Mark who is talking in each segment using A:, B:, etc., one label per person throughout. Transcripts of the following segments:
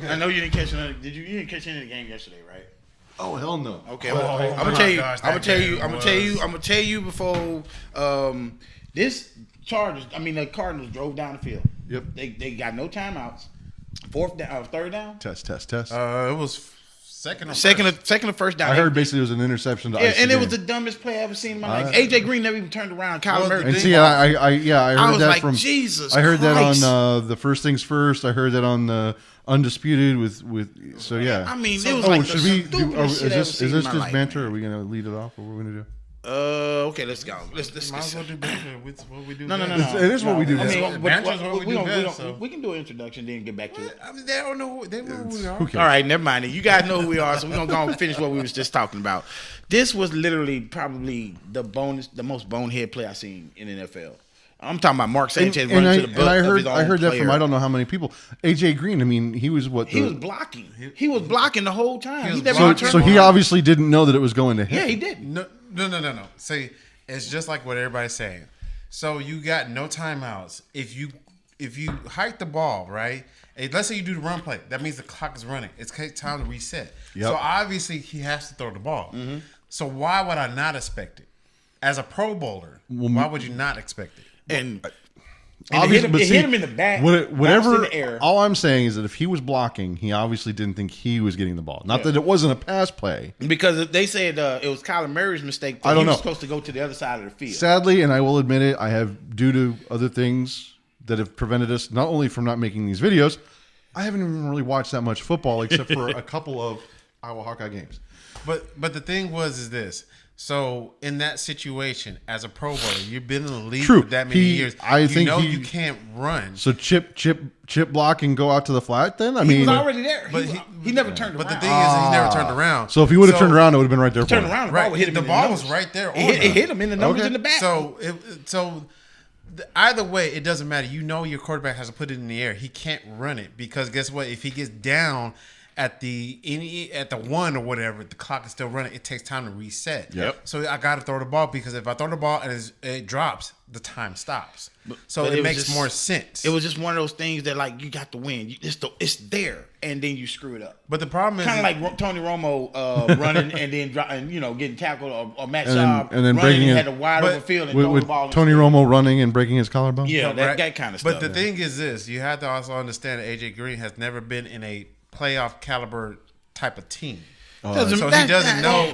A: I know you didn't catch another. Did you? You didn't catch any of the game yesterday, right?
B: Oh hell no.
A: Okay, well, I'm gonna tell you. I'm gonna tell you before this Chargers. I mean, the Cardinals drove down the field.
B: Yep.
A: They got no timeouts. Third down.
B: Test.
C: It was second or
A: first down.
B: I heard basically it was an interception to ice
A: and
B: the
A: it was
B: game.
A: the dumbest play I ever seen in my life. AJ Green never even turned around. Kyler Murray.
B: And see, I heard
A: was
B: that
A: like,
B: from
A: Jesus
B: I heard
A: Christ.
B: that on the First Things First. I heard that on Undisputed with. So yeah.
A: I mean, it was like
B: should
A: the
B: we do?
A: stupidest shit I ever
B: Is
A: seen
B: this
A: in my
B: just
A: life,
B: banter?
A: man.
B: Are we gonna lead it off, or what are we gonna do?
A: Okay, let's go. Let's
C: Might as well do banter with what we do.
A: No.
B: It is what we do.
A: I mean,
C: Best. Banter's what we do best, so.
A: We can do an introduction, then get back to it.
C: I mean, they don't know who we are.
B: Who cares?
A: All right, never mind it. You guys know who we are, so we're gonna go and finish what we was just talking about. This was literally probably the most bonehead play I've seen in the NFL. I'm talking about Mark Sanchez running to the butt of his own
B: I heard that
A: player.
B: from I don't know how many people. AJ Green. I mean, he was what?
A: He was blocking. He was blocking the whole time. He never
B: So,
A: turned
B: so he
A: around.
B: obviously didn't know that it was going to him.
A: Yeah, he did.
C: No. See, it's just like what everybody's saying. So you got no timeouts. If you hike the ball, right? Let's say you do the run play. That means the clock is running. It's time to reset.
B: Yep.
C: So obviously he has to throw the ball. Mm-hmm. So why would I not expect it? As a Pro Bowler, why would you not expect it?
A: And
B: Obviously,
A: it hit him in the back.
B: Whatever.
A: In the air.
B: All I'm saying is that if he was blocking, he obviously didn't think he was getting the ball. Not that it wasn't a pass play.
A: Because they said it was Kyler Murray's mistake.
B: I don't
A: he was
B: know.
A: supposed to go to the other side of the field.
B: Sadly, and I will admit it, I have, due to other things that have prevented us not only from not making these videos, I haven't even really watched that much football except for a couple of Iowa Hawkeye games.
C: But the thing is this. So in that situation, as a Pro Bowler, you've been in the league
B: True.
C: for that many years.
B: I think
C: you can't run.
B: So chip block and go out to the flat. Then
A: He was already there.
C: But
A: he never turned around.
C: But the thing is, he never turned around.
B: So if he would have turned around, it would have been right there.
A: Turned
B: for him.
A: around, the
C: Right.
A: ball would hit him.
C: The
A: in
C: ball
A: numbers.
C: was right there.
A: It hit him in the numbers in the back.
C: So either way, it doesn't matter. You know your quarterback has to put it in the air. He can't run it because guess what? If he gets down at the one or whatever, the clock is still running. It takes time to reset.
B: Yep.
C: So I got to throw the ball because if I throw the ball and it drops, the time stops. So
A: But
C: it
A: was
C: makes
A: just-
C: more sense.
A: It was just one of those things that like you got to win. It's there, and then you screw it up.
C: But the problem is
A: Kind of like Tony Romo running and then getting tackled, or Matt
B: And then-
A: Schaub
B: and then
A: running
B: breaking
A: and
B: it-
A: had a wide open field and
B: With,
A: throwing
B: with
A: the ball.
B: Tony Romo running and breaking his collarbone.
A: Yeah,
C: Right.
A: that kind of stuff.
C: But the thing is this: you have to also understand that AJ Green has never been in a playoff caliber type of team. So he doesn't know.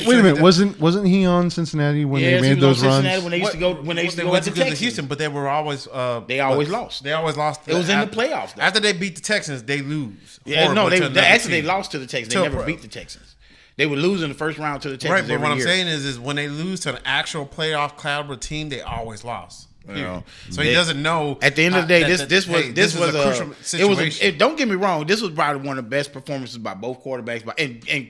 B: Wait a minute, wasn't he on Cincinnati when they made those runs?
A: When they used to go at the
C: to
A: Texans.
C: Houston, but they were always
A: They always lost.
C: They always lost.
A: It was in the playoffs, though.
C: After they beat the Texans, they lose.
A: Yeah, no,
C: Horrible to
A: they
C: another
A: actually
C: team.
A: lost to the Texans. They
C: To a
A: never
C: pro-
A: beat the Texans. They would lose in the first round to the Texans.
C: Right, but
A: every
C: what I'm
A: year.
C: saying is when they lose to an actual playoff caliber team, they always lost.
A: Well,
C: So he doesn't know.
A: At the end of the day, this was
C: a crucial situation.
A: Don't get me wrong. This was probably one of the best performances by both quarterbacks.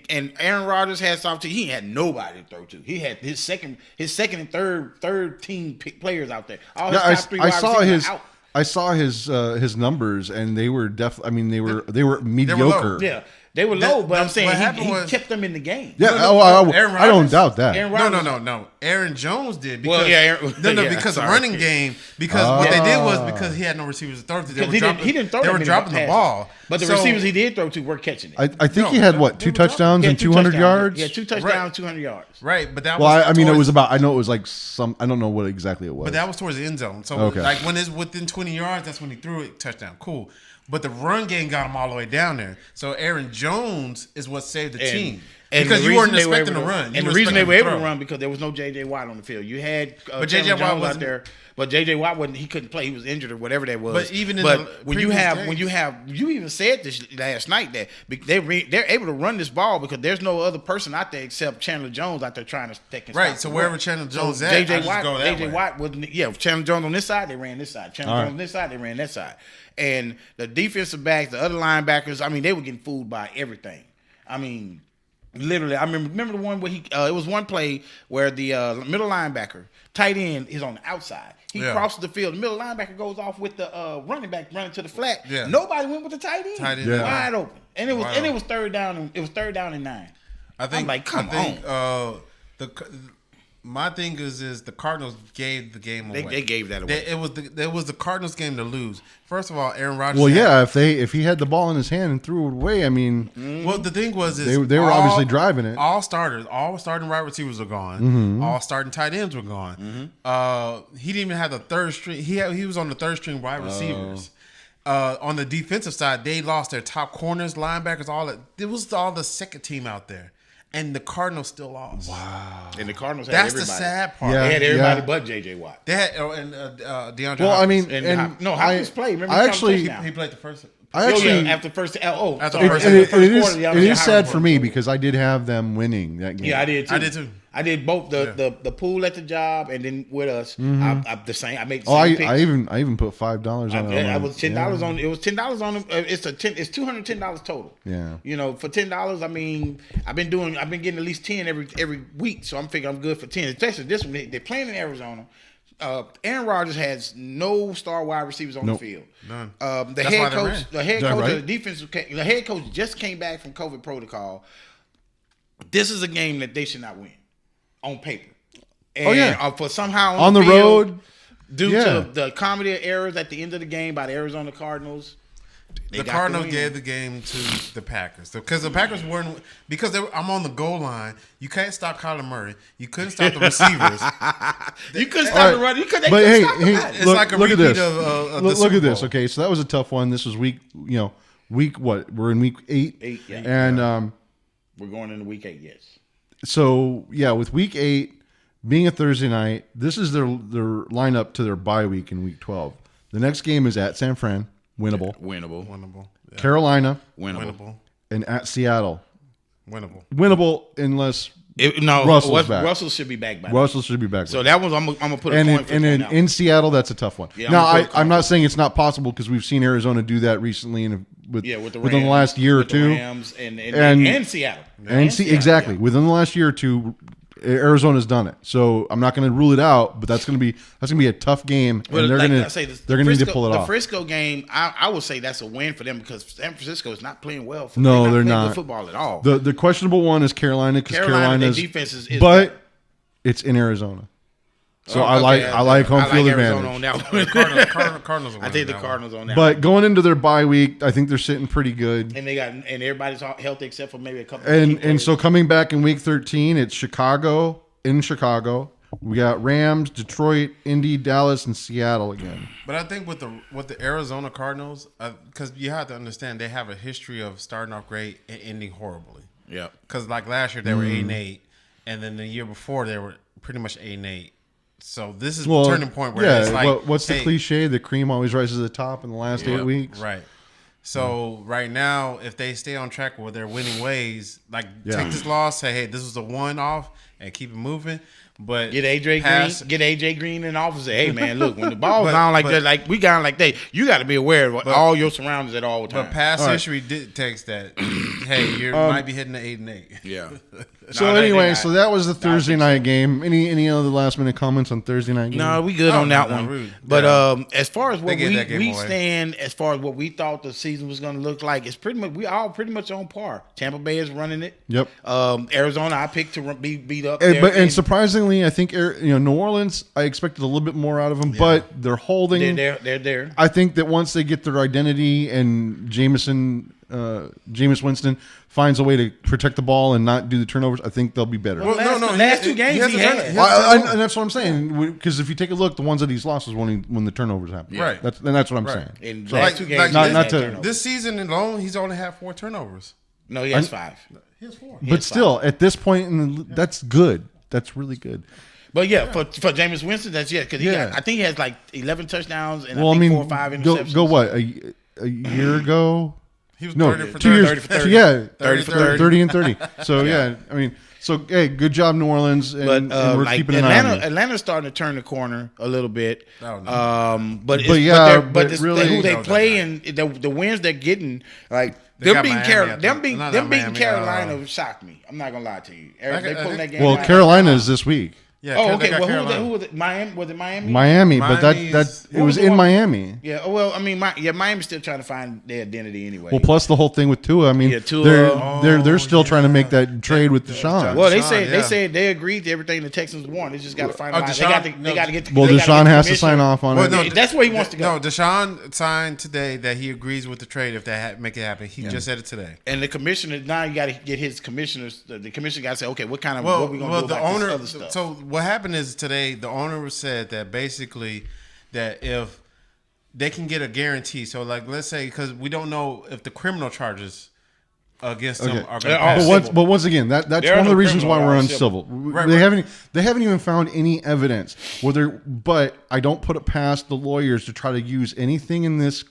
A: And Aaron Rodgers had something. He had nobody to throw to. He had his second and third team players out there. All his top three wide receivers were out.
B: I saw his numbers, and they were definitely. I mean, they were mediocre.
A: Yeah, they were low, but I'm saying
C: what
A: he
C: happened was-
A: kept them in the game.
B: Yeah,
C: Aaron
B: I don't
C: Rodgers?
B: doubt that.
A: Aaron Rodgers,
C: No. Aaron Jones did.
A: Well,
C: Because,
A: yeah, Aaron- yeah,
C: because
A: sorry.
C: running game. Because what they did was because he had no receivers to throw to. They were
A: he
C: dropping,
A: didn't throw
C: they
A: that
C: were
A: many
C: dropping the
A: passes.
C: ball.
A: But the
C: So-
A: receivers he did throw to were catching it.
B: I think he had what, 2 touchdowns
A: He
B: and
A: had 2
B: 200
A: touchdowns.
B: yards.
A: Yeah, 2 touchdowns,
C: Right.
A: 200 yards.
C: Right, but that
B: Well,
C: was.
B: I mean, it
C: towards-
B: was about. I know it was like some. I don't know what exactly it was.
C: But that was towards the end zone. So
B: Okay.
C: like when it's within 20 yards, that's when he threw it, touchdown. Cool. But the run game got him all the way down there. So Aaron Jones is what saved the team. Because
A: the
C: you weren't
A: reason they were
C: expecting
A: able
C: to run.
A: And the reason they were able to run because there was no J.J. Watt on the field. You had
C: J.J. Watt
A: Jones out
C: wasn't-
A: there, but J.J. Watt wasn't. He couldn't play. He was injured or whatever that was.
C: But even in
A: but
C: the
A: when you
C: previous
A: have
C: days-
A: you even said this last night that they're able to run this ball because there's no other person out there except Chandler Jones out there trying to take.
C: Right, so wherever Chandler Jones at,
A: J.J.
C: I just
A: Watt,
C: go that
A: J.J.
C: way.
A: Watt wasn't. Yeah, Chandler Jones on this side, they ran this side. Chandler Jones on this side, they ran that side. And the defensive backs, the other linebackers, I mean, they were getting fooled by everything. I mean, literally, I remember the one where it was one play where the middle linebacker, tight end, is on the outside. He crosses the field. The middle linebacker goes off with the running back running to the flat.
C: Yeah.
A: Nobody went with the tight end.
C: Yeah.
A: Wide open. And it was third down and 9.
C: I think
A: I'm like, come
C: on. My thing is the Cardinals gave the game away.
A: They gave that away.
C: It was the Cardinals game to lose. First of all, Aaron Rodgers.
B: Well, yeah, if he had the ball in his hand and threw it away, I mean,
C: well, the thing was
B: they were obviously driving it.
C: All starting wide receivers were gone. All starting tight ends were gone. He didn't even have the third string. He was on the third string wide receivers. On the defensive side, they lost their top corners, linebackers, all that. It was all the second team out there. And the Cardinals still lost.
A: Wow. And the Cardinals had
C: That's
A: everybody.
C: the sad part.
B: Yeah.
A: They had everybody but J.J. Watt.
C: They had DeAndre
B: Well,
C: Hopkins.
B: I mean,
A: Hopkins played. Remember,
B: I actually,
C: he played the first.
A: after first.
C: After
B: it,
C: first
B: it
A: quarter,
B: it is sad for me because I did have them winning that game.
A: Yeah, I did too. I did both the pool at the job and then with us. I the same. I made the same picks.
B: I even put $5 on it.
A: I was $10 on. It was $10 on them. It's $210 total.
B: Yeah.
A: You know, for $10, I mean, I've been getting at least 10 every week, so I'm figuring I'm good for 10. Especially this one, they're playing in Arizona. Aaron Rodgers has no star wide receivers on the field.
C: None.
A: The head coach of the defensive, the head coach just came back from COVID protocol. This is a game that they should not win on paper. And, for somehow
B: on the
A: field,
B: road,
A: due to the comedy of errors at the end of the game by the Arizona Cardinals.
C: The Cardinals gave the game to the Packers because the Packers weren't I'm on the goal line. You can't stop Kyler Murray. You couldn't stop the receivers.
A: You couldn't stop the run. You couldn't.
B: But hey,
A: it's
B: look at this.
C: Look
B: at this. Okay, so that was a tough one. This was week what? We're in week 8.
A: Yeah.
B: And
A: we're going into week 8. Yes.
B: So yeah, with week 8 being a Thursday night, this is their lineup to their bye week in week 12. The next game is at San Fran. Winnable.
C: Yeah.
B: Carolina.
C: Winnable.
B: And at Seattle.
C: Winnable
B: unless
A: Russell should be back by
B: Russell should be back.
A: So that was I'm gonna put a point for
B: and in Seattle, that's a tough one.
A: Yeah,
B: now I'm not saying it's not possible because we've seen Arizona do that recently within the last year or two.
A: The Rams and Seattle.
B: Exactly. Within the last year or two, Arizona's done it. So I'm not going to rule it out, but that's going to be a tough game, and they're going to need to pull it off.
A: The Frisco game, I would say that's a win for them because San Francisco is not playing well.
B: They're not
A: good football at all.
B: The questionable one is Carolina because Carolina's
A: defense is
B: but it's in Arizona. So I like home field advantage.
A: On that
C: Cardinals.
A: I take the Cardinals on that.
B: But going into their bye week, I think they're sitting pretty good.
A: And everybody's healthy except for maybe a couple.
B: And so coming back in week 13, it's Chicago in Chicago. We got Rams, Detroit, Indy, Dallas, and Seattle again.
C: But I think with the Arizona Cardinals, because you have to understand they have a history of starting off great and ending horribly.
A: Yeah.
C: Because like last year they were 8-8, and then the year before they were pretty much 8-8. So this is the turning point where it's like,
B: what's the cliche? The cream always rises to the top in the last 8 weeks.
C: Right. So right now, if they stay on track with their winning ways, take this loss, say, hey, this was a one-off, and keep it moving. But
A: get AJ Green in the office. Say, hey man, look, when the ball's down like that, like we got like that, you got to be aware of all your surroundings at all times.
C: But past history dictates that. Hey, you might be hitting the 8-8.
A: Yeah.
B: So anyway, so that was the Thursday night game. Any other last minute comments on Thursday night game?
A: No, we good on that one.
C: Rude.
A: But as far as what we stand, as far as what we thought the season was going to look like, it's pretty much we all pretty much on par. Tampa Bay is running it.
B: Yep.
A: Arizona, I picked to be beat up.
B: And surprisingly, I think New Orleans, I expected a little bit more out of them, but they're holding.
A: They're there.
B: I think that once they get their identity and Jameis Winston finds a way to protect the ball and not do the turnovers, I think they'll be better.
A: Well, last two games he had.
B: And that's what I'm saying. Because if you take a look, the ones that he's lost is when the turnovers happen.
C: Yeah. Right.
B: That's what I'm saying.
A: In last two games,
C: this season alone, he's only had 4 turnovers.
A: No, he has 5.
C: He has 4.
B: But still, at this point, that's good. That's really good.
A: But for Jameis Winston, that's because I think he has like 11 touchdowns and 4 or 5 interceptions.
B: Go what a year ago.
C: He was
B: 30
C: for
A: 30 for 30.
B: Yeah,
A: 30 for 30.
B: 30 and 30. So hey, good job, New Orleans, and we're keeping an eye on you.
A: Atlanta's starting to turn the corner a little bit.
C: Oh, no.
A: But
B: really,
A: who they play and the wins they're getting, like them beating Carolina shocked me. I'm not gonna lie to you. They pulling that game.
B: Well, Carolina is this week.
C: Yeah.
A: Oh,
C: they
A: okay.
C: got
A: Well,
C: Carolina.
A: who was it? Miami? Was it Miami?
B: Miami, but
C: Miami's-
B: it was in Miami.
A: Yeah. Well, I mean, Miami's still trying to find their identity anyway.
B: Well, plus the whole thing with Tua. I mean,
A: Yeah, Tua.
B: they're still trying to make that trade with Deshaun.
A: Well, they
C: Deshaun,
A: said they agreed to everything the Texans want. They just got to find out. They
C: Deshaun-
A: got to
C: no,
A: get.
B: Well,
A: they gotta
B: Deshaun
A: get the
B: has to
A: commissioner.
B: sign off on
C: Well,
B: it.
C: no,
A: Yeah, that's where he wants to go.
C: No, Deshaun signed today that he agrees with the trade if they make it happen. He just said it today.
A: And the commissioner now you got to get his commissioners. The commissioner got to say, okay, what kind of
C: Well,
A: what we gonna do
C: the
A: about
C: owner.
A: this other stuff?
C: So what happened is today the owner said that basically that if they can get a guarantee, so like let's say because we don't know if the criminal charges against them are going to
A: They're all
C: pass.
A: civil.
B: But once again, that's
A: There
B: one
A: are
B: of the
A: no
B: reasons why
A: criminal
B: we're
A: laws,
B: uncivil.
C: Right,
B: they
C: right.
B: haven't even found any evidence. But I don't put it past the lawyers to try to use anything in this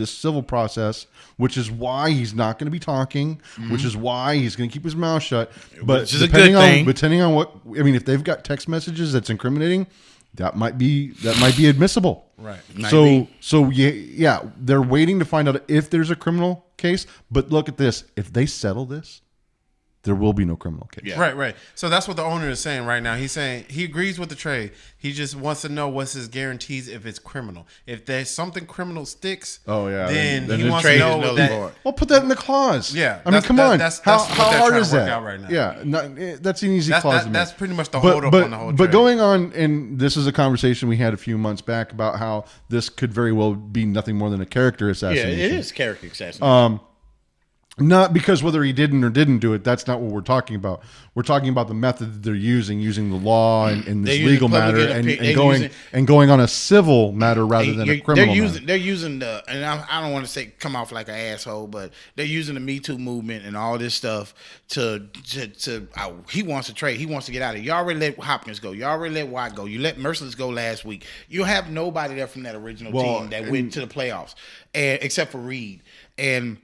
B: civil process, which is why he's not going to be talking, which is why he's going to keep his mouth shut. But
A: Which is a good thing.
B: Depending on what if they've got text messages that's incriminating, that might be admissible.
C: Right.
B: So yeah, they're waiting to find out if there's a criminal case. But look at this: if they settle this, there will be no criminal case.
A: Yeah.
C: Right. So that's what the owner is saying right now. He's saying he agrees with the trade. He just wants to know what's his guarantees if it's criminal. If there's something criminal sticks,
B: Oh, yeah,
C: then
B: then
C: he
B: the
C: wants to
A: trade is
C: know
A: null and
C: that.
A: void.
B: Well, put that in the clause.
C: Yeah,
B: I mean, come on.
C: that's
B: how
C: what they're
B: hard
C: trying to
B: is
C: work
B: that?
C: out right now.
B: Yeah, that's an easy clause to make.
C: That's pretty much the holdup on the whole trade.
B: But going on, and this is a conversation we had a few months back about how this could very well be nothing more than a character
A: yeah,
B: assassination.
A: it is character assassination.
B: Not because whether he didn't or didn't do it. That's not what we're talking about. We're talking about the method that they're using the law and
A: They're
B: this
A: using
B: legal
A: public
B: matter,
A: opinion.
B: and going on a civil matter rather than a criminal matter.
A: They're using the, and I don't want to say come off like an asshole, but they're using the Me Too movement and all this stuff to he wants to trade. He wants to get out of it. You already let Hopkins go. You already let Watt go. You let Merciless go last week. You have nobody there from that original team that went to the playoffs, and except for Reed. And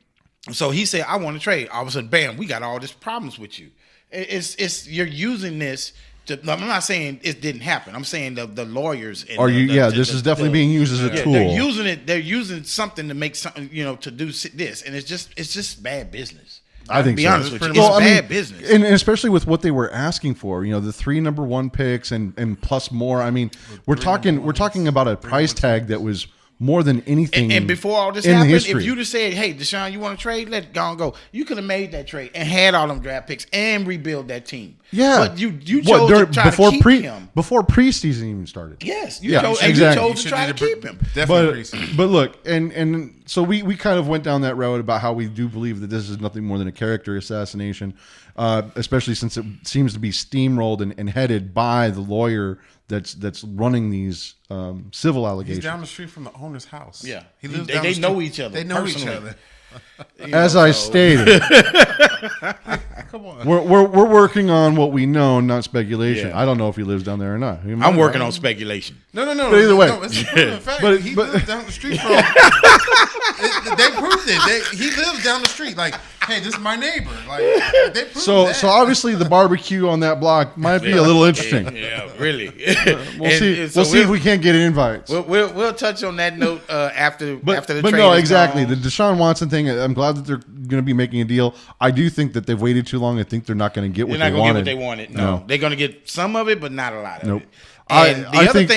A: so he said, I want to trade. All of a sudden, bam, we got all these problems with you. It's you're using this to, I'm not saying it didn't happen. I'm saying the lawyers. And
B: this is definitely being used as a tool.
A: They're using it. They're using something to make something, to do this, and it's just bad business.
B: I think
A: be
B: so.
A: honest with you,
B: Well,
A: it's bad business.
B: and especially with what they were asking for. The 3 number 1 picks and plus more. I mean, we're talking about a price tag that was more than anything.
A: And before all this
B: in
A: happened,
B: history.
A: if you'd have said, "Hey, Deshaun, you want to trade? Let it go." You could have made that trade and had all them draft picks and rebuild that team.
B: Yeah,
A: but you chose to try to keep him.
B: before preseason even started.
A: Yes,
B: Yeah,
A: chose,
B: exactly.
A: and you chose to try to keep him.
C: Definitely.
B: But look, and so we kind of went down that road about how we do believe that this is nothing more than a character assassination, especially since it seems to be steamrolled and headed by the lawyer that's running these civil allegations.
C: He's down the street from the owner's house.
A: Yeah,
C: he lives
A: they
C: down the street.
A: know each other.
C: They know
A: personally.
C: each other.
B: As I stated,
C: Come on.
B: we're working on what we know, not speculation.
A: Yeah.
B: I don't know if he lives down there or not.
A: I'm working on speculation.
C: No.
B: But either way.
C: no, it's a proven fact.
B: But-
C: he
B: but-
C: lives down the street from. They proved it. He lives down the street. Like, hey, this is my neighbor. Like, they proved
B: So
C: that.
B: obviously the barbecue on that block might be a little interesting.
A: Yeah, really.
B: We'll see. We'll see if we can't get invites.
A: We'll touch on that note after the
B: But
A: trade.
B: no,
A: is
B: exactly.
A: gone.
B: The Deshaun Watson thing, I'm glad that they're going to be making a deal. I do think that they've waited too long. I think they're not going to get what
A: They're
B: they
A: not gonna
B: wanted.
A: get what they wanted. No, they're gonna get some of it, but not a lot of
B: Nope.
A: it. And
B: I think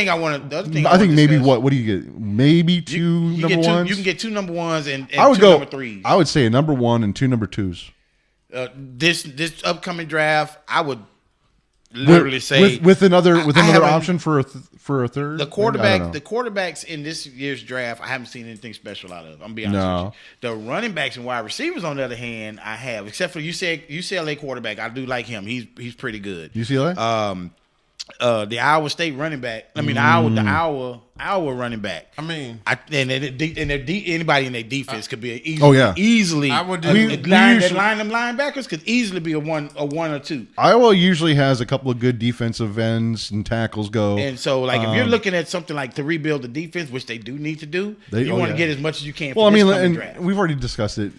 B: maybe
A: discuss-
B: what do you get? Maybe two
A: you
B: number
A: get
B: ones.
A: You can get 2 number 1s and
B: I would
A: 2
B: go.
A: number 3s.
B: I would say a number 1 and 2 number 2s.
A: This upcoming draft, I would literally say
B: with another
A: haven't-
B: option for a third.
A: the
B: I don't
A: quarterback,
B: know.
A: the quarterbacks in this year's draft, I haven't seen anything special out of. I'm gonna be honest
B: No.
A: with you. The running backs and wide receivers, on the other hand, I have, except for UCLA quarterback. I do like him. He's pretty good.
B: UCLA.
A: The Iowa State running back. I mean, the Iowa running back.
C: I mean,
A: Anybody in their defense could be easily.
C: I would do-
A: them linebackers could easily be a one or 2.
B: Iowa usually has a couple of good defensive ends and tackles go.
A: And so, like, if you're looking at something like to rebuild the defense, which they do need to do, you want to get as much as you can.
B: Well,
A: for
B: I mean,
A: this coming
B: and
A: draft.
B: we've already discussed it.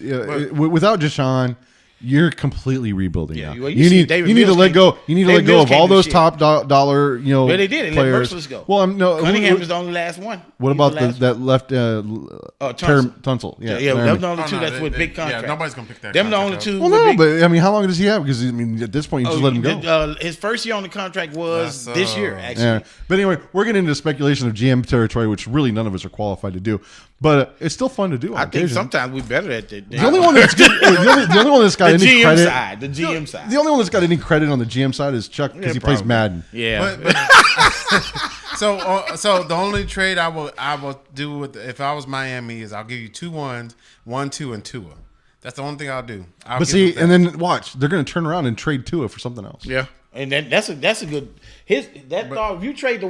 B: Without Deshaun, You're completely rebuilding now.
A: well,
B: you
A: see
B: need
A: David
B: to
A: Mills
B: let
A: came-
B: go. You need to
A: David
B: let go
A: Mills
B: of
A: came
B: all
A: to
B: those
A: shit.
B: top dollar,
A: Well, they did. They let
B: players.
A: Merciless go.
B: Well, I'm no.
A: Cunningham was the only last one.
B: What
A: He's
B: about
A: the last
B: that left?
A: Tunsil.
B: Yeah,
A: Yeah,
B: Laramie.
A: them the only two that's with big contracts.
C: Yeah, nobody's gonna pick that.
A: Them the only
C: contract
A: two.
B: Well,
A: with
B: no,
A: big,
B: but I mean, how long does he have? Because I mean, at this point, you just let him go.
A: His first year on the contract was
C: That's,
A: this year, actually.
B: Yeah. But anyway, we're getting into speculation of GM territory, which really none of us are qualified to do. But it's still fun to do. On
A: I think
B: occasion.
A: sometimes we're better at that.
B: The only one that's good, the only one that's got
A: the
B: any
A: GM
B: credit.
A: side. The GM side.
B: The only one that's got any credit on the GM side is Chuck because
A: Yeah,
B: he plays
A: probably.
B: Madden.
A: Yeah.
C: But so the only trade I will do with if I was Miami is I'll give you 2 1s, 1, 2, and Tua. That's the only thing I'll do.
B: But see, and then watch, they're going to turn around and trade Tua for something else.
A: Yeah, and that's a good. Thought if you trade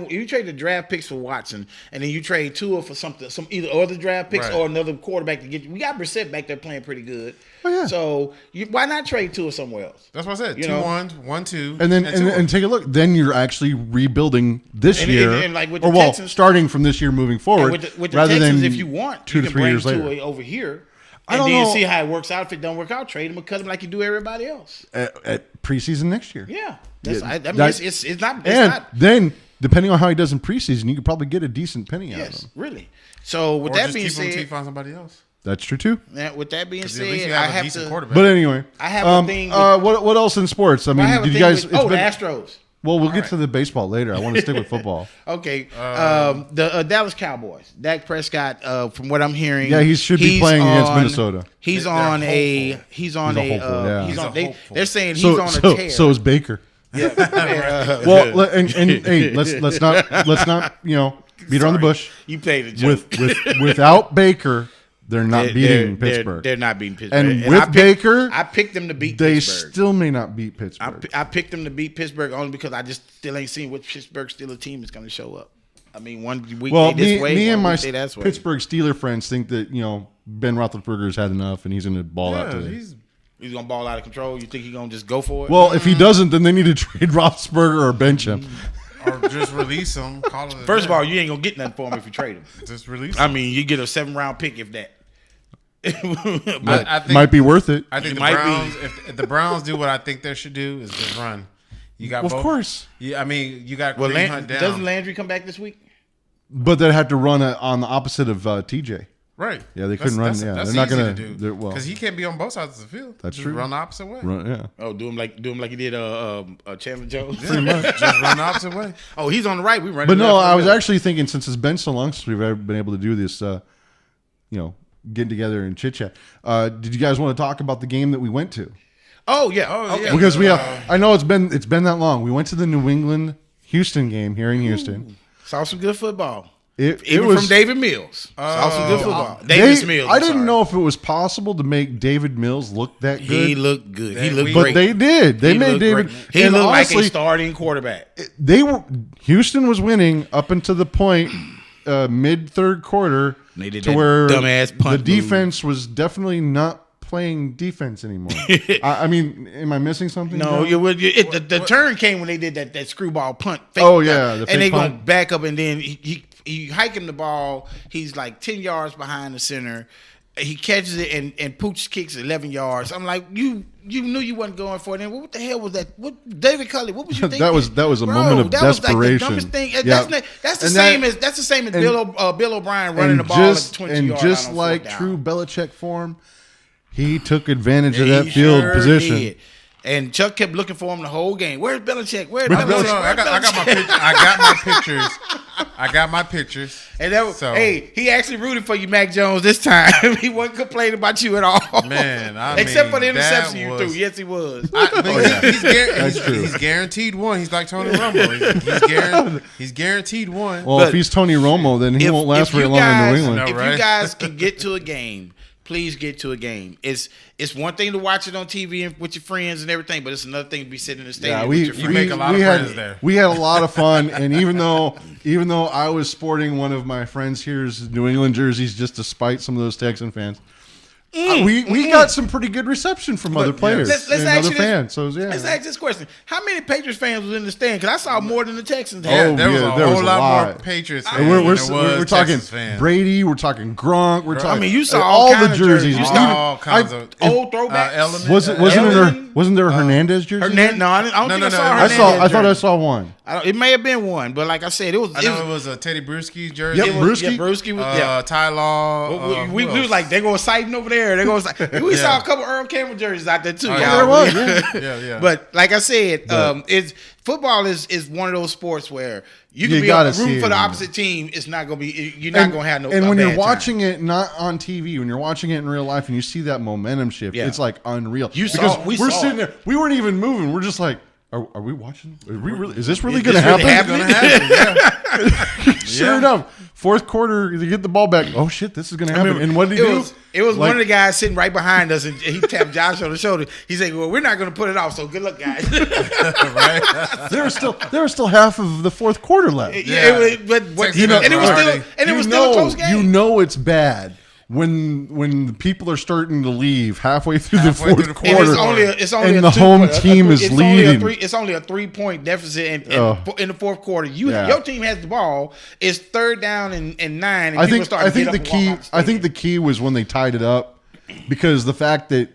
A: the draft picks for Watson, and then you trade Tua for some either other draft picks
C: Right.
A: or another quarterback to get you. We got Brissett back there playing pretty good.
B: Oh, yeah.
A: So why not trade Tua somewhere else?
C: That's what I said.
A: You
C: 2
A: know?
C: 1s, 1, 2,
B: And then
C: Tua.
B: and take a look. Then you're actually rebuilding this
A: And-
B: year,
A: and like with the
B: or well,
A: Texans-
B: starting from this year moving
A: And
B: forward,
A: with the
B: rather
A: Texans,
B: than
A: if you want,
B: 2
A: you
B: to
A: can
B: 3
A: bring
B: years
A: Tua
B: later.
A: over here.
B: I
A: And
B: don't
A: then
B: know.
A: see how it works out. If it don't work out, trade him or cut him like you do everybody else.
B: At preseason next year.
A: Yeah,
B: Yeah,
A: I mean,
B: that-
A: it's not.
B: And then, depending on how he does in preseason, you could probably get a decent penny out of
A: Yes,
B: him.
A: really. So with
C: or
A: that
C: just
A: being
C: keep him until you
A: said,
C: find somebody else.
B: That's true too.
A: with that being
C: 'Cause at least
A: said,
C: you
A: I
C: have a
A: have
C: decent
A: to.
C: quarterback.
B: But anyway,
A: I have a thing with-
B: what else in sports? I mean,
A: I have a
B: did you
A: thing
B: guys?
A: with-
B: it's
A: the
B: been-
A: Astros.
B: well, we'll get to the baseball later. I want to stick with football.
A: Okay, the Dallas Cowboys. Dak Prescott, from what I'm hearing,
B: Yeah, he should be playing against
A: on-
B: Minnesota.
A: He's
C: They're
A: on a.
C: hopeful.
A: He's on
B: He's a
A: a.
B: hopeful, yeah.
A: He's
C: He's
A: on.
C: a
A: They,
C: hopeful.
A: they're saying he's
B: So,
A: on a
B: so,
A: tear.
B: so is Baker.
A: Yeah.
B: Well, and hey, let's not beat around the bush.
A: You played the joke.
B: Without Baker, they're not beating Pittsburgh.
A: They're not beating Pittsburgh.
B: And with Baker,
A: I picked them to beat
B: they
A: Pittsburgh.
B: still may not beat Pittsburgh.
A: I picked them to beat Pittsburgh only because I just still ain't seen what Pittsburgh Steelers team is going to show up. I mean, one week
B: Well,
A: they this way,
B: me and
A: one
B: my
A: week they that way.
B: Pittsburgh Steeler friends think that Ben Roethlisberger's had enough and he's going to ball out
C: Yeah,
B: today.
A: He's going to ball out of control. You think he's going to just go for it?
B: Well, if he doesn't, then they need to trade Roethlisberger or bench him.
C: Or just release him. Call it a
A: First of
C: day.
A: all, you ain't going to get nothing for him if you trade him.
C: just release
A: I
C: him.
A: mean, you get a 7th-round pick if that.
B: But
C: I think-
B: might be worth it.
C: I think
A: It
C: the
A: might
C: Browns, if the Browns do what I think they should do, is just run. You got
B: Of
C: both.
B: course.
C: Yeah, I mean, you got
A: Well,
C: Kareem Hunt down.
A: doesn't Landry come back this week?
B: But they'd have to run on the opposite of TJ.
C: Right.
B: Yeah, they couldn't run. Yeah,
C: that's
B: they're not
C: easy
B: gonna
C: to do.
B: they're- well,
C: Because he can't be on both sides of the field.
B: That's
C: Just
B: true.
C: Run the opposite way.
B: Yeah.
A: Oh, do him like he did Chandler Jones.
C: Just run the opposite way.
A: Oh, he's on the right. We run.
B: But no,
A: left,
B: I was
A: left.
B: actually thinking since it's been so long since we've ever been able to do this, getting together and chit chat. Did you guys want to talk about the game that we went to?
A: Oh yeah.
C: Oh,
A: okay.
C: yeah.
B: Because I know it's been that long. We went to the New England Houston game here in Houston.
A: Saw some good football.
B: It
A: Even
B: was
A: from David Mills. Saw some good football. Davis Mills.
B: I
A: I'm
B: didn't
A: sorry.
B: know if it was possible to make David Mills look that good.
A: He looked good. He looked
B: but
A: great.
B: they did. They
A: He
B: made
A: looked
B: David.
A: great. He
B: and
A: looked
B: honestly,
A: like a starting quarterback.
B: Houston was winning up until the point mid third quarter
A: They did
B: to
A: that
B: where
A: dumbass punt
B: the defense was definitely not playing defense anymore. I mean, am I missing something?
A: No,
B: Joe?
A: the turn came when they did that screwball punt. Fake
B: Oh, yeah, the fake
A: and they
B: punt.
A: gonna back up, and then he hiking the ball. He's like 10 yards behind the center. He catches it and Pooch kicks 11 yards. I'm like, you knew you wasn't going for it. Then what the hell was that? What David Culley? What was you thinking?
B: That was a
A: Bro,
B: moment of
A: that was like the
B: desperation.
A: dumbest thing.
B: Yeah.
A: That's the
B: And
A: same
B: that-
A: as
B: and-
A: Bill O'Brien running the ball at 20
B: and
A: yards.
B: just
A: on
B: like
A: 4th down.
B: true Belichick form, he took advantage of that
A: He
B: field
A: sure
B: position.
A: did. And Chuck kept looking for him the whole game. Where's Belichick? Where's
B: Where's
A: Belichick?
C: No,
B: Belichick?
C: I got my pictures. I got my pictures.
A: And that was,
C: So-
A: hey, he actually rooted for you, Mac Jones, this time. He wasn't complaining about you at all.
C: Man,
A: except for the
C: that
A: interception you
C: was-
A: threw. Yes, he was.
C: He's guaranteed one. He's like Tony Romo. He's guaranteed one.
B: Well,
A: But
B: if he's Tony Romo, then he won't last very
A: you
B: long in
A: guys-
B: New England.
C: No,
A: If
C: right?
A: you guys can get to a game, please get to a game. It's one thing to watch it on TV and with your friends and everything, but it's another thing to be sitting in the stadium
B: Yeah,
A: with your
C: You
A: friends.
C: make a lot of
B: had,
C: friends there.
B: We had a lot of fun, and even though I was sporting one of my friends here's New England jerseys just to spite some of those Texan fans, We got some pretty good reception from other players
A: Let's
B: and
A: ask
B: other
A: you this-
B: fans. So yeah,
A: Let's ask this question: how many Patriots fans was in the stand? Because I saw more than the Texans.
B: Oh,
A: had.
C: There was
B: yeah,
C: a
B: there was
C: whole
B: a
C: lot more
B: lot.
C: Patriots fans
B: And
C: than there was
B: we're talking
C: Texans fans.
B: Brady. We're talking Gronk. We're talking.
A: I mean, you saw
B: all
A: all
B: the
A: kinds of
B: jerseys.
A: jerseys. You
B: Even-
A: saw
C: all kinds of
A: old throwbacks.
C: Element.
B: Wasn't there a Hernandez jersey?
A: Hernandez? No, I don't think I saw
B: I
A: Hernandez.
B: thought I
A: jersey.
B: saw one.
A: It may have been one, but like I said, it was.
C: I know it was a Teddy Bruschi jersey.
B: Yep,
A: It was,
B: Bruschi.
A: yeah, Bruschi was, yeah.
C: Ty Law.
A: We was like, they go sighting over there. They go. We saw a couple Earl Campbell jerseys out there too.
C: Oh,
A: y'all.
C: yeah,
B: there was,
C: yeah.
A: But like I said, it's football is one of those sports where you can
B: You
A: be
B: gotta see
A: rooting for
B: it.
A: the opposite team. It's not gonna be. You're not gonna have no.
B: And
A: a
B: when
A: bad
B: you're
A: time.
B: watching it not on TV, when you're watching it in real life, and you see that momentum shift,
A: Yeah.
B: it's like unreal.
A: We
B: we're
A: saw
B: sitting
A: it.
B: there, we weren't even moving. We're just like, are we watching? Are we really? Is this really
A: Is
B: going to
A: this really
B: happen?
A: happening?
B: Sure enough, fourth quarter, they get the ball back. Oh shit, this is going to happen. And what did he do?
A: It was
B: Like-
A: one of the guys sitting right behind us, and he tapped Josh on the shoulder. He said, "Well, we're not going to put it off. So good luck, guys."
B: There was still half and the fourth quarter left.
C: Texas
A: and it was
C: fans
A: still a close game.
B: You know it's bad when the people are starting to leave halfway through the
C: Halfway through
B: fourth
C: the
B: quarter,
C: quarter.
A: It's only
B: and
A: a
B: the home
A: 2
B: team is
A: it's
B: leading.
A: It's only a 3-point deficit in the fourth quarter.
B: Yeah.
A: Your team has the ball. It's third down and 9. And
B: I
A: people
B: think
A: start to get
B: the
A: up and walk
B: key.
A: out the
B: I think
A: stadium.
B: the key was when they tied it up, because the fact that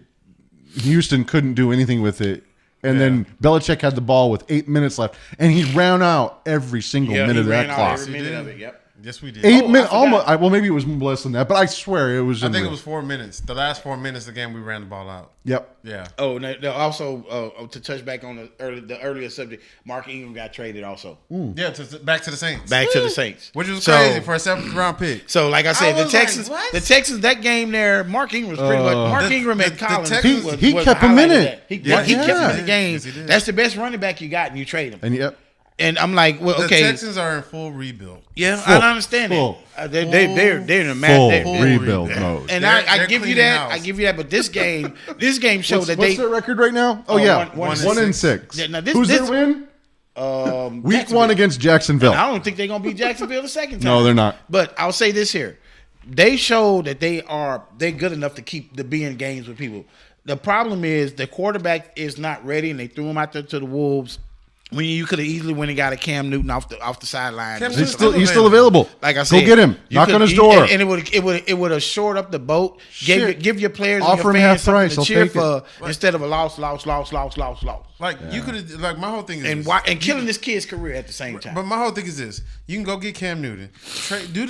B: Houston couldn't do anything with it, and then Belichick had the ball with 8 minutes left, and he ran out every single
A: Yeah,
B: minute
A: he
B: of
A: ran
B: that
A: out
B: clock.
A: every minute of it. Yep.
C: Yes, we did.
B: 8 minutes,
A: I
B: almost.
A: forgot.
B: Well, maybe it was less than that, but I swear it was.
C: I think
B: unreal.
C: it was 4 minutes. The last 4 minutes of the game, we ran the ball out.
B: Yep.
C: Yeah.
A: Oh, and also to touch back on the earlier subject, Mark Ingram got traded also.
C: Yeah, back to the Saints.
A: Back to the Saints.
C: Which was
A: So-
C: crazy for a 7th-round pick.
A: So, like I said,
C: I
A: the
C: was like,
A: Texans,
C: what?
A: that game there, Mark Ingram was pretty much Mark Ingram and
C: the
A: Collins.
C: Texans-
A: was
B: he
A: the
B: kept him
A: highlight
B: in
A: of
B: it.
A: that. He
B: Yeah.
A: kept him in the
C: Yes,
A: game.
C: he did.
A: That's the best running back you got, and you trade him.
B: And yep.
A: And I'm like, well,
C: The
A: okay,
C: Texans are in full rebuild.
A: yeah,
B: Full-
A: I understand
B: full-
A: that. They're in a
B: Full
A: match.
B: rebuild
C: Yeah.
B: mode.
A: And
C: They're
A: I give you
C: cleaning
A: that.
C: house.
A: I give you that. But this game showed
B: What's
A: that
B: what's
A: they.
B: their record right now? Oh,
A: Oh,
B: yeah,
A: 1-6.
B: 1-6.
A: Yeah, now this-
B: Who's
A: this-
B: their win? Week
A: Jacksonville.
B: 1 against Jacksonville.
A: I don't think they're gonna beat Jacksonville the second time.
B: No, they're not.
A: But I'll say this here: they showed that they're good enough to be in games with people. The problem is the quarterback is not ready, and they threw him out there to the Wolves. When you could have easily went and got a Cam Newton off the sideline.
C: Cam
B: He's still available.
A: Like I said,
B: go get him.
A: you
B: Knock
A: could-
B: on his
A: you-
B: door.
A: and it would have shored up the boat.
B: Shit.
A: Give your players
B: Offer
A: and
B: him
A: your
B: half
A: fans something
B: price,
A: to
B: I'll
A: cheer
B: take it.
A: for instead of a loss.
C: Like you could have. Like my whole thing is
A: And
C: this.
A: why, and killing this kid's career at the same time.
C: But my whole thing is this: you can go get Cam Newton,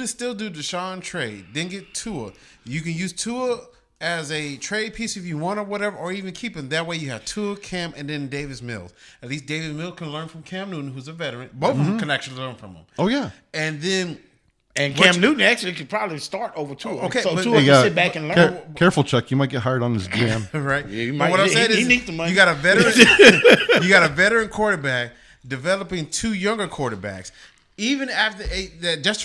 C: still do Deshaun trade, then get Tua. You can use Tua as a trade piece if you want or whatever, or even keep him. That way you have Tua, Cam, and then Davis Mills. At least Davis Mills can learn from Cam Newton, who's a veteran. Both of them can actually learn from him.
B: Oh, yeah.
C: And then
A: And Cam Newton actually could probably start over Tua.
C: Okay,
A: so
C: but-
A: Tua
C: Hey,
A: can sit back and learn.
B: Careful, Chuck. You might get hired on his GM.
C: right?
A: he
C: But
A: might-
C: what I'm
A: he-
C: saying
A: he
C: is,
A: needs the money.
C: you got a veteran, you got a veteran quarterback developing 2 younger quarterbacks. Even after just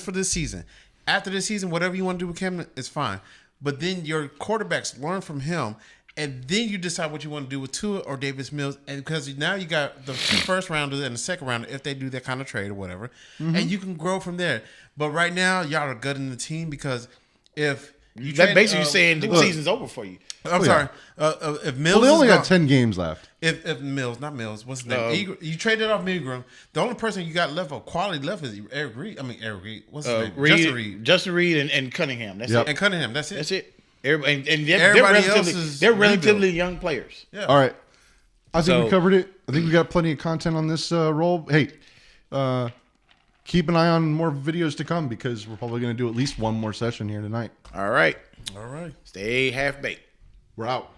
C: for this season, after this season, whatever you want to do with Cam is fine. But then your quarterbacks learn from him, and then you decide what you want to do with Tua or Davis Mills, and because now you got the 2 first rounders and the second rounder if they do that kind of trade or whatever, and you can grow from there. But right now, y'all are gutting the team because if you
A: That
C: trade,
A: basically saying the season's over for you.
C: I'm sorry. If Mills,
B: Well, they only
C: is
B: got
C: gone-
B: 10 games left.
C: If Mills, not Mills, what's his name? You traded off Ingram. The only person you got left of quality left is Eric Reed. Eric Reed. What's his name?
A: Justin Reed and Cunningham. That's
B: Yep.
A: it.
C: And Cunningham. That's it.
A: That's it. Everybody, and they're
C: Everybody
A: relatively,
C: else is
A: they're relatively
C: rebuilt.
A: young players.
C: Yeah.
B: All right. I think
A: So-
B: we covered it. I think we got plenty of content on this roll. Hey, keep an eye on more videos to come because we're probably going to do at least one more session here tonight.
A: All right.
C: All right.
A: Stay half baked.
B: We're out.